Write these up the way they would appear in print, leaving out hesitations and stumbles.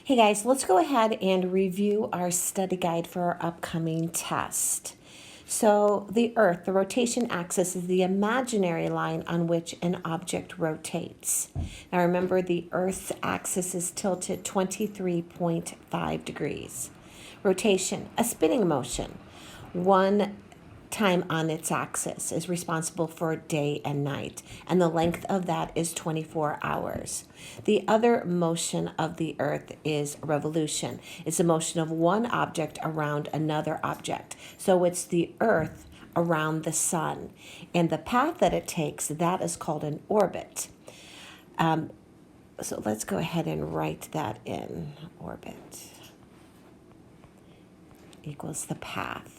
Hey guys, let's go ahead and review our study guide for our upcoming test. So the Earth, the rotation axis is the imaginary line on which an object rotates. Now remember, the Earth's axis is tilted 23.5 degrees. Rotation, a spinning motion. One time on its axis is responsible for day and night, and the length of that is 24 hours. The other motion of the Earth is revolution. It's a motion of one object around another object. So it's the Earth around the sun, and the path that it takes, that is called an orbit. So let's go ahead and write that in. Orbit equals the path.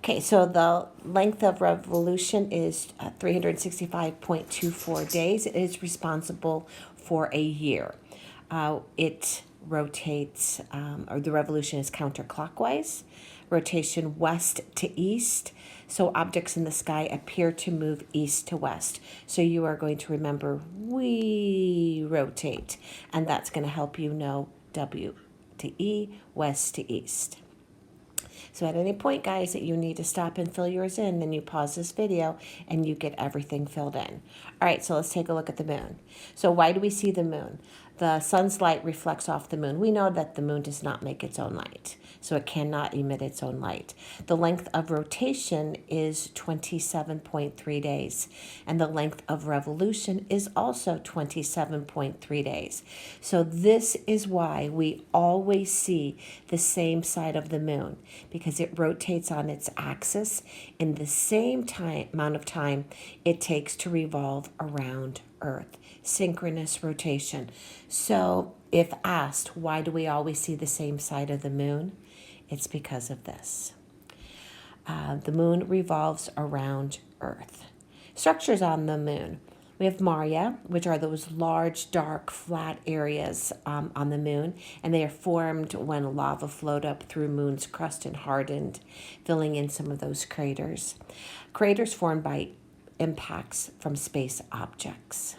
Okay, so the length of revolution is 365.24 days. It is responsible for a year. It rotates, or the revolution is counterclockwise, rotation west to east. So objects in the sky appear to move east to west. So you are going to remember we rotate, and that's going to help you know W to E, west to east. So at any point, guys, that you need to stop and fill yours in, then you pause this video and you get everything filled in. All right, so let's take a look at the moon. So why do we see the moon? The sun's light reflects off the moon. We know that the moon does not make its own light, so it cannot emit its own light. The length of rotation is 27.3 days, and the length of revolution is also 27.3 days. So this is why we always see the same side of the moon, because it rotates on its axis in the same amount of time it takes to revolve around Earth. Synchronous rotation. So if asked, why do we always see the same side of the moon? It's because of this. The moon revolves around Earth. Structures on the moon. We have Maria, which are those large, dark, flat areas on the moon, and they are formed when lava flowed up through moon's crust and hardened, filling in some of those craters. Craters formed by impacts from space objects.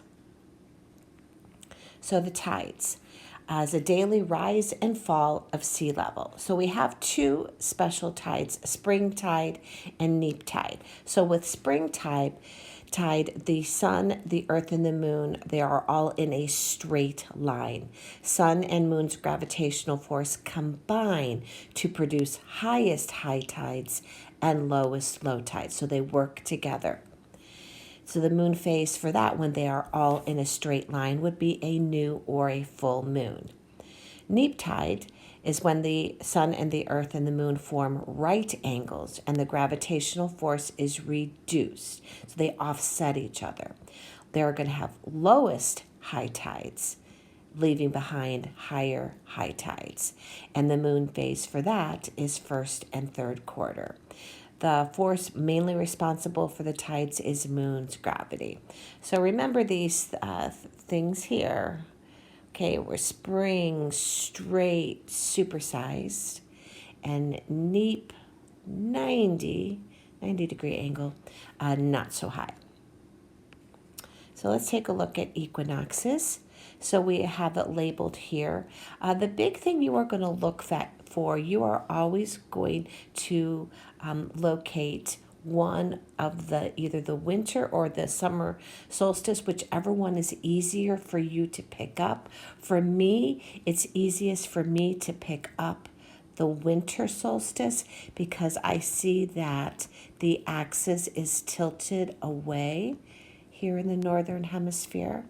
So the tides, as a daily rise and fall of sea level. So we have two special tides, spring tide and neap tide. So with spring tide, the sun, the earth, and the moon, they are all in a straight line. Sun and moon's gravitational force combine to produce highest high tides and lowest low tides. So they work together. So the moon phase for that, when they are all in a straight line, would be a new or a full moon. Neap tide is when the sun and the earth and the moon form right angles and the gravitational force is reduced. So they offset each other. They're going to have lowest high tides, leaving behind higher high tides. And the moon phase for that is first and third quarter. The force mainly responsible for the tides is moon's gravity. So remember these things here. Okay, we're spring, straight, supersized, and neap, 90 degree angle, not so high. So let's take a look at equinoxes. So we have it labeled here. The big thing you are going to look for, you are always going to locate one of either the winter or the summer solstice, whichever one is easier for you to pick up. For me, it's easiest for me to pick up the winter solstice because I see that the axis is tilted away here in the northern hemisphere.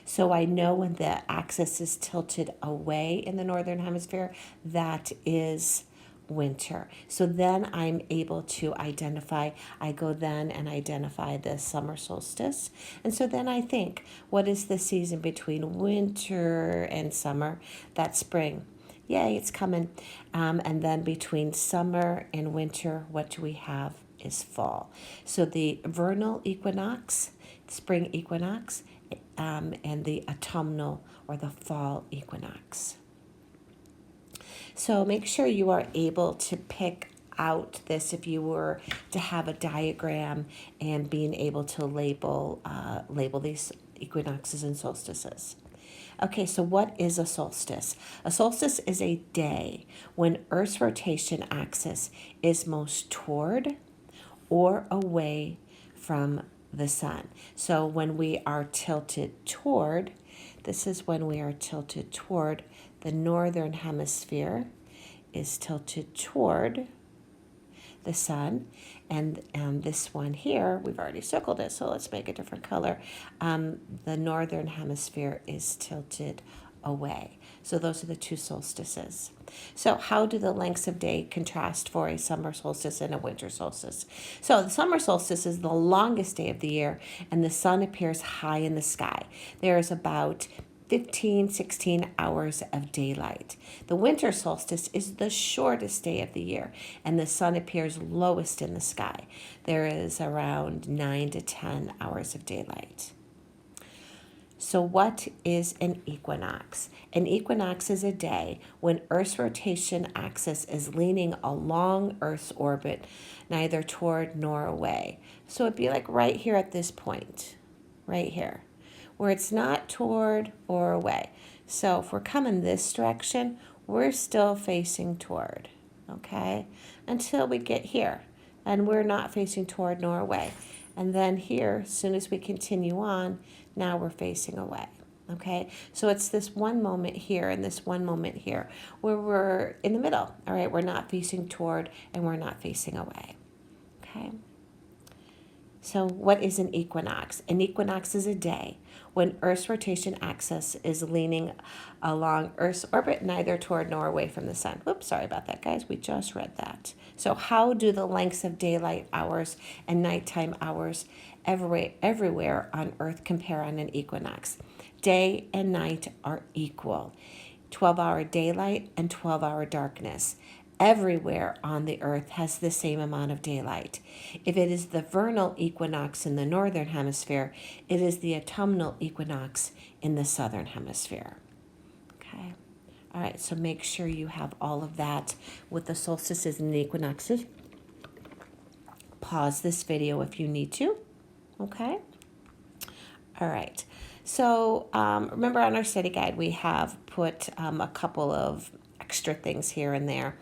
So I know when the axis is tilted away in the northern hemisphere, that is winter. So then I'm able to identify, I go then and identify the summer solstice. And so then I think, what is the season between winter and summer? That's spring. Yay, it's coming. And then between summer and winter, what do we have is fall. So the vernal equinox, spring equinox, and the autumnal or the fall equinox. So make sure you are able to pick out this if you were to have a diagram and being able to label these equinoxes and solstices. Okay, so what is a solstice? A solstice is a day when Earth's rotation axis is most toward or away from the sun. So when we are tilted toward, this is when we are tilted toward the northern hemisphere is tilted toward the sun, and this one here, we've already circled it, so let's make a different color. The northern hemisphere is tilted away. So those are the two solstices. So how do the lengths of day contrast for a summer solstice and a winter solstice? So the summer solstice is the longest day of the year, and the sun appears high in the sky. There is about 16 hours of daylight. The winter solstice is the shortest day of the year, and the sun appears lowest in the sky. There is around 9 to 10 hours of daylight. So what is an equinox? An equinox is a day when Earth's rotation axis is leaning along Earth's orbit, neither toward nor away. So it'd be like right here at this point, right here, where it's not toward or away. So if we're coming this direction, we're still facing toward, okay? Until we get here, and we're not facing toward nor away. And then here, as soon as we continue on, now we're facing away, okay? So it's this one moment here and this one moment here where we're in the middle, all right? We're not facing toward and we're not facing away, okay? So what is an equinox? An equinox is a day when Earth's rotation axis is leaning along Earth's orbit, neither toward nor away from the sun. Whoops, sorry about that, guys. We just read that. So how do the lengths of daylight hours and nighttime hours everywhere on Earth compare on an equinox? Day and night are equal. 12-hour daylight and 12-hour darkness. Everywhere on the earth has the same amount of daylight. If it is the vernal equinox in the northern hemisphere, it is the autumnal equinox in the southern hemisphere. Okay. All right, so make sure you have all of that with the solstices and the equinoxes. Pause this video if you need to. Okay. All right. So remember on our study guide, we have put a couple of extra things here and there.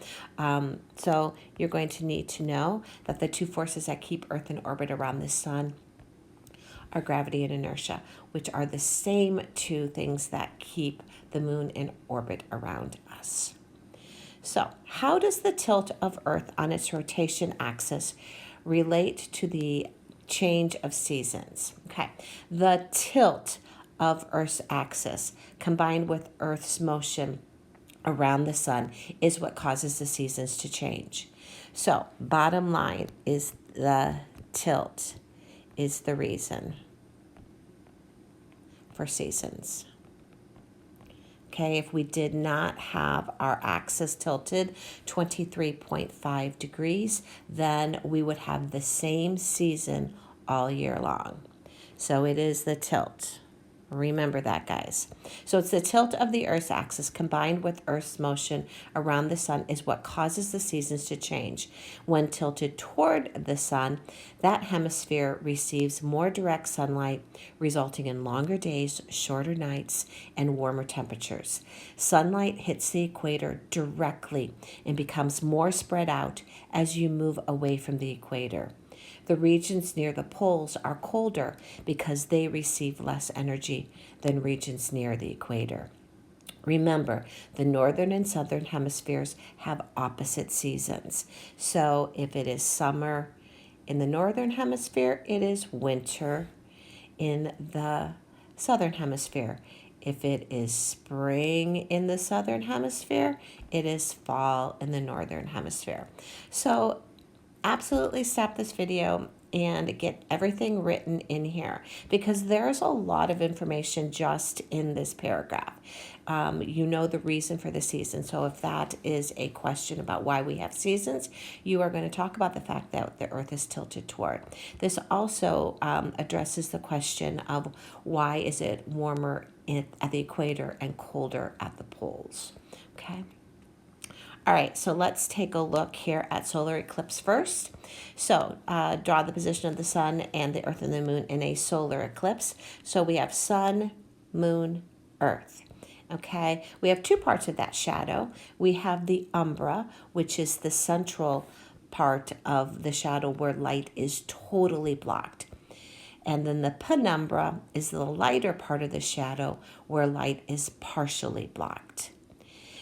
So you're going to need to know that the two forces that keep Earth in orbit around the sun are gravity and inertia, which are the same two things that keep the moon in orbit around us. So how does the tilt of Earth on its rotation axis relate to the change of seasons? Okay, the tilt of Earth's axis combined with Earth's motion around the sun is what causes the seasons to change. So bottom line is the tilt is the reason for seasons. Okay, if we did not have our axis tilted 23.5 degrees, then we would have the same season all year long. So it is the tilt. Remember that, guys. So it's the tilt of the Earth's axis combined with Earth's motion around the sun is what causes the seasons to change. When tilted toward the sun, that hemisphere receives more direct sunlight, resulting in longer days, shorter nights, and warmer temperatures. Sunlight hits the equator directly and becomes more spread out as you move away from the equator. The regions near the poles are colder because they receive less energy than regions near the equator. Remember, the northern and southern hemispheres have opposite seasons. So if it is summer in the northern hemisphere, it is winter in the southern hemisphere. If it is spring in the southern hemisphere, it is fall in the northern hemisphere. So absolutely stop this video and get everything written in here because there's a lot of information just in this paragraph. You know the reason for the season. So if that is a question about why we have seasons, you are going to talk about the fact that the Earth is tilted toward. This also addresses the question of why is it warmer at the equator and colder at the poles. Okay. All right, so let's take a look here at solar eclipse first. So draw the position of the sun and the earth and the moon in a solar eclipse. So we have sun, moon, earth. Okay, we have two parts of that shadow. We have the umbra, which is the central part of the shadow where light is totally blocked. And then the penumbra is the lighter part of the shadow where light is partially blocked.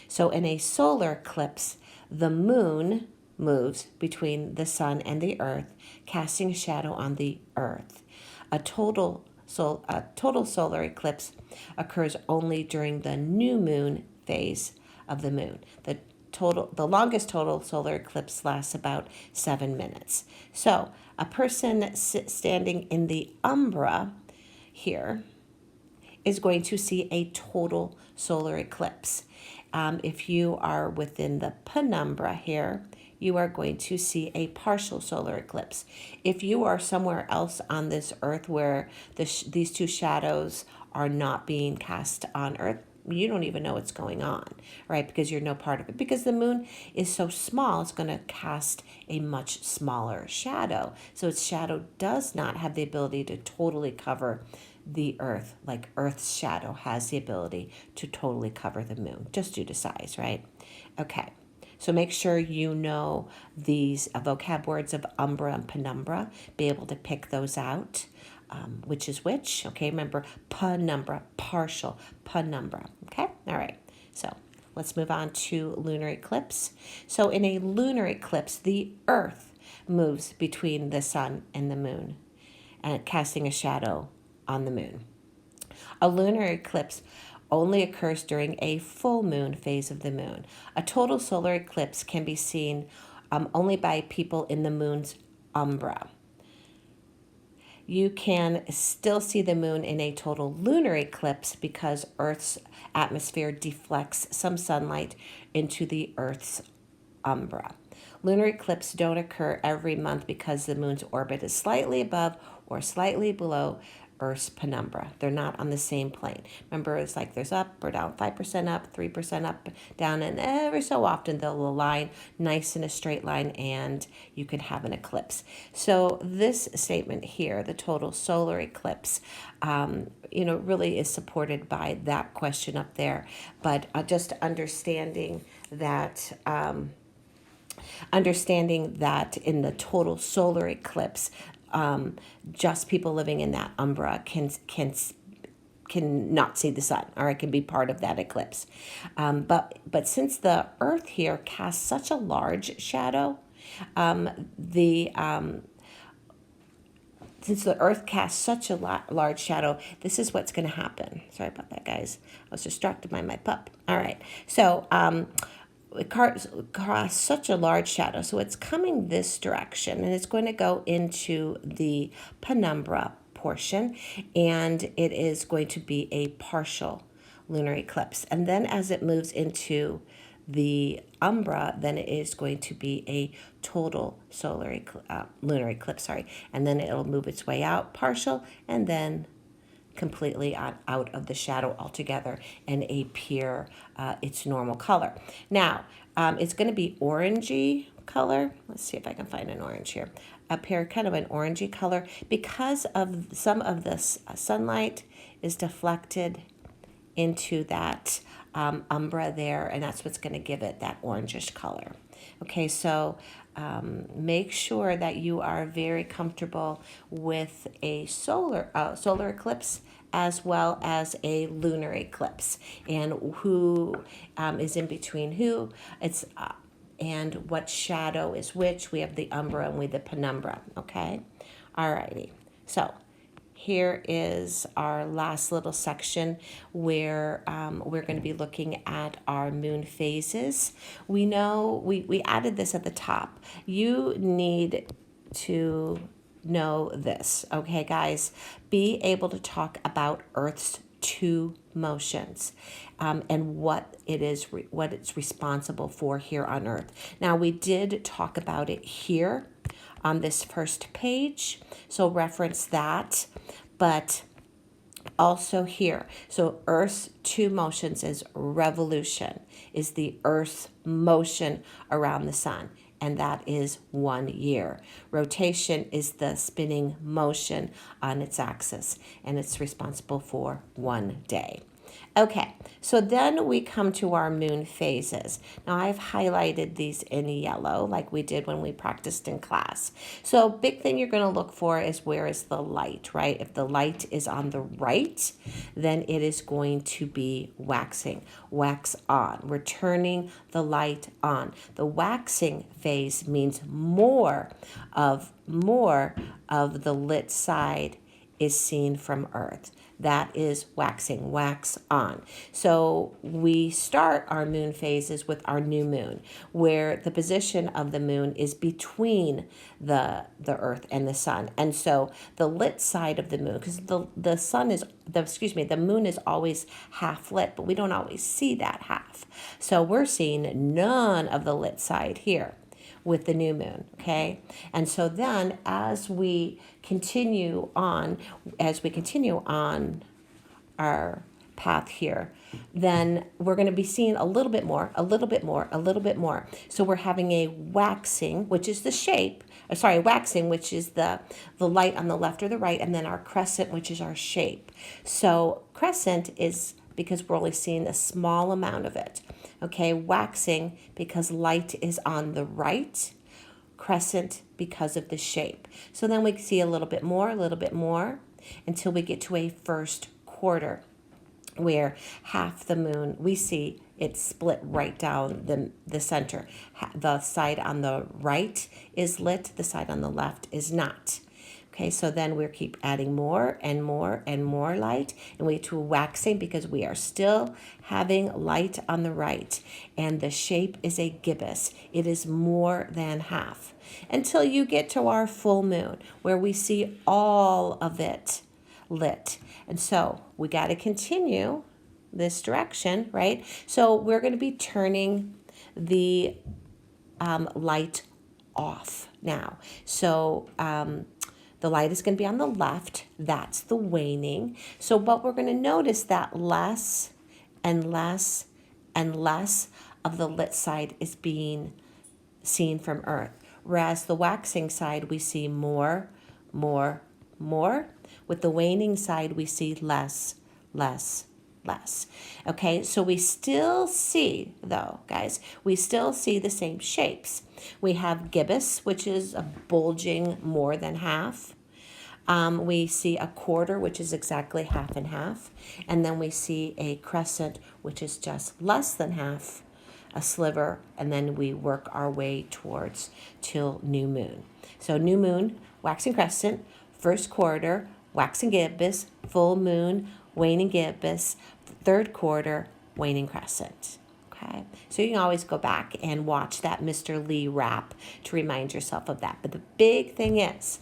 So in a solar eclipse, the moon moves between the sun and the earth, casting a shadow on the earth. A total solar eclipse occurs only during the new moon phase of the moon. The longest total solar eclipse lasts about 7 minutes. So a person standing in the umbra here is going to see a total solar eclipse. If you are within the penumbra here, you are going to see a partial solar eclipse. If you are somewhere else on this earth where these two shadows are not being cast on earth, you don't even know what's going on, right? Because you're no part of it. Because the moon is so small, it's going to cast a much smaller shadow. So its shadow does not have the ability to totally cover the earth, like Earth's shadow has the ability to totally cover the moon, just due to size, right? Okay. So make sure you know these vocab words of umbra and penumbra, be able to pick those out. Which is which. Okay, remember penumbra, partial, penumbra. Okay, all right. So let's move on to lunar eclipse. So in a lunar eclipse, the earth moves between the sun and the moon, and casting a shadow on the moon. A lunar eclipse only occurs during a full moon phase of the moon. A total solar eclipse can be seen only by people in the moon's umbra. You can still see the moon in a total lunar eclipse because Earth's atmosphere deflects some sunlight into the Earth's umbra. Lunar eclipses don't occur every month because the moon's orbit is slightly above or slightly below Earth's penumbra. They're not on the same plane. Remember, it's like there's up or down, 5% up, 3% up, down, and every so often they'll align nice in a straight line and you can have an eclipse. So this statement here, the total solar eclipse, really is supported by that question up there. But just understanding that in the total solar eclipse, just people living in that umbra can not see the sun, or it can be part of that eclipse. But since the Earth here casts such a large shadow, since the Earth casts such a large shadow, this is what's going to happen. Sorry about that, guys. I was distracted by my pup. All right. So it casts such a large shadow. So it's coming this direction, and it's going to go into the penumbra portion, and it is going to be a partial lunar eclipse. And then as it moves into the umbra, then it is going to be a total lunar eclipse, and then it'll move its way out, partial, and then completely out of the shadow altogether and appear its normal color. Now, it's going to be orangey color. Let's see if I can find an orange here. Up here, kind of an orangey color, because of some of this sunlight is deflected into that umbra there, and that's what's going to give it that orangish color. Okay, so make sure that you are very comfortable with a solar eclipse as well as a lunar eclipse, and who is in between who. It's and what shadow is which. We have the umbra and we have the penumbra. Okay, alrighty. So here is our last little section where we're going to be looking at our moon phases. We know we added this at the top. You need to know this, okay, guys? Be able to talk about Earth's two motions and what it's responsible for here on Earth. Now, we did talk about it here on this first page, so reference that. But also here. So Earth's two motions is revolution, is the Earth's motion around the sun, and that is 1 year. Rotation is the spinning motion on its axis, and it's responsible for 1 day. Okay, so then we come to our moon phases. Now I've highlighted these in yellow like we did when we practiced in class. So big thing you're going to look for is where is the light, right? If the light is on the right, then it is going to be waxing, wax on. We're turning the light on. The waxing phase means more of the lit side is seen from Earth. That is waxing, wax on. So we start our moon phases with our new moon, where the position of the moon is between the Earth and the sun. And so the lit side of the moon, because the moon is always half lit, but we don't always see that half. So we're seeing none of the lit side here with the new moon, okay? And so then as we continue on our path here, then we're going to be seeing a little bit more. So we're having a waxing, which is the shape, waxing, which is the light on the left or the right, and then our crescent, which is our shape. So crescent is because we're only seeing a small amount of it. Okay, waxing because light is on the right, crescent because of the shape. So then we see a little bit more, until we get to a first quarter where half the moon, we see it split right down the center. The side on the right is lit, the side on the left is not. Okay, so then we keep adding more and more and more light, and we get to waxing because we are still having light on the right, and the shape is a gibbous. It is more than half until you get to our full moon where we see all of it lit. And so we got to continue this direction, right? So we're going to be turning the light off now. So the light is going to be on the left. That's the waning. So, but we're going to notice that less and less and less of the lit side is being seen from Earth. Whereas the waxing side, we see more. With the waning side, we see less. Okay, so we still see, though, guys, we still see the same shapes. We have gibbous, which is a bulging more than half. We see a quarter, which is exactly half and half. And then we see a crescent, which is just less than half, a sliver, and then we work our way towards till new moon. So new moon, waxing crescent, first quarter, waxing gibbous, full moon, waning gibbous, third quarter, waning crescent. Okay, so you can always go back and watch that Mr. Lee rap to remind yourself of that. But the big thing is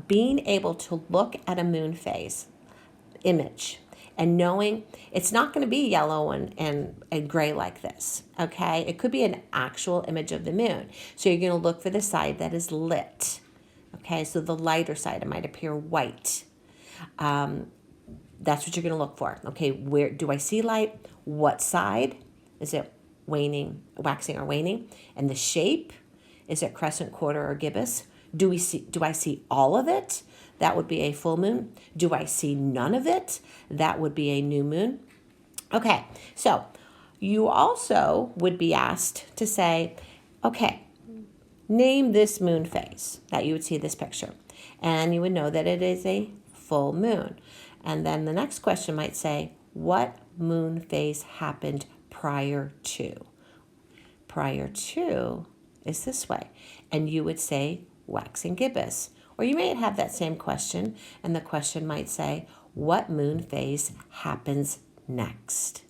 being able to look at a moon phase image and knowing it's not going to be yellow and gray like this, okay? It could be an actual image of the moon. So you're going to look for the side that is lit, okay? So the lighter side, it might appear white. That's what you're going to look for. Okay, where do I see light? What side? Is it waning, waxing or waning? And the shape? Is it crescent, quarter, or gibbous? Do I see all of it? That would be a full moon. Do I see none of it? That would be a new moon. Okay, so you also would be asked to say, okay, name this moon phase that you would see this picture. And you would know that it is a full moon. And then the next question might say, what moon phase happened prior to? Prior to is this way. And you would say waxing gibbous. Or you may have that same question, and the question might say, what moon phase happens next?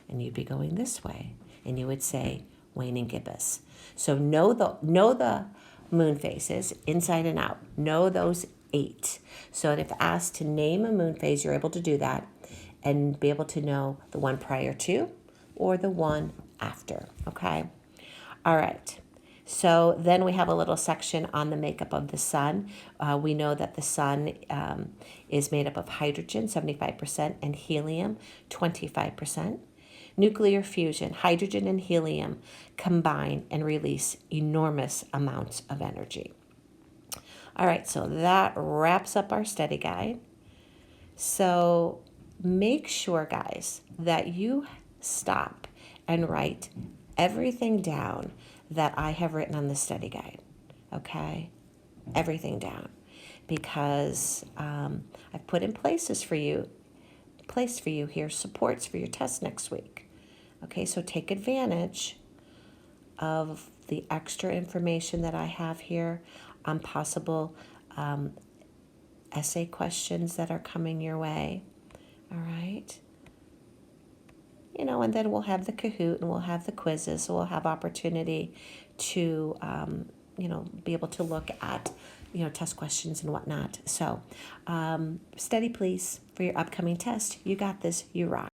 And you'd be going this way, and you would say waning gibbous. So know the moon phases inside and out. Know those 8. So if asked to name a moon phase, you're able to do that and be able to know the one prior to or the one after, okay? All right. So then we have a little section on the makeup of the sun. We know that the sun is made up of hydrogen, 75%, and helium, 25%. Nuclear fusion, hydrogen and helium combine and release enormous amounts of energy. All right, so that wraps up our study guide. So make sure, guys, that you stop and write everything down that I have written on the study guide. Okay? Everything down. Because I've put in place for you here, supports for your test next week. Okay, so take advantage of the extra information that I have here on possible essay questions that are coming your way. All right. And then we'll have the Kahoot and we'll have the quizzes. So we'll have opportunity to, be able to look at, test questions and whatnot. So study, please, for your upcoming test. You got this. You rock.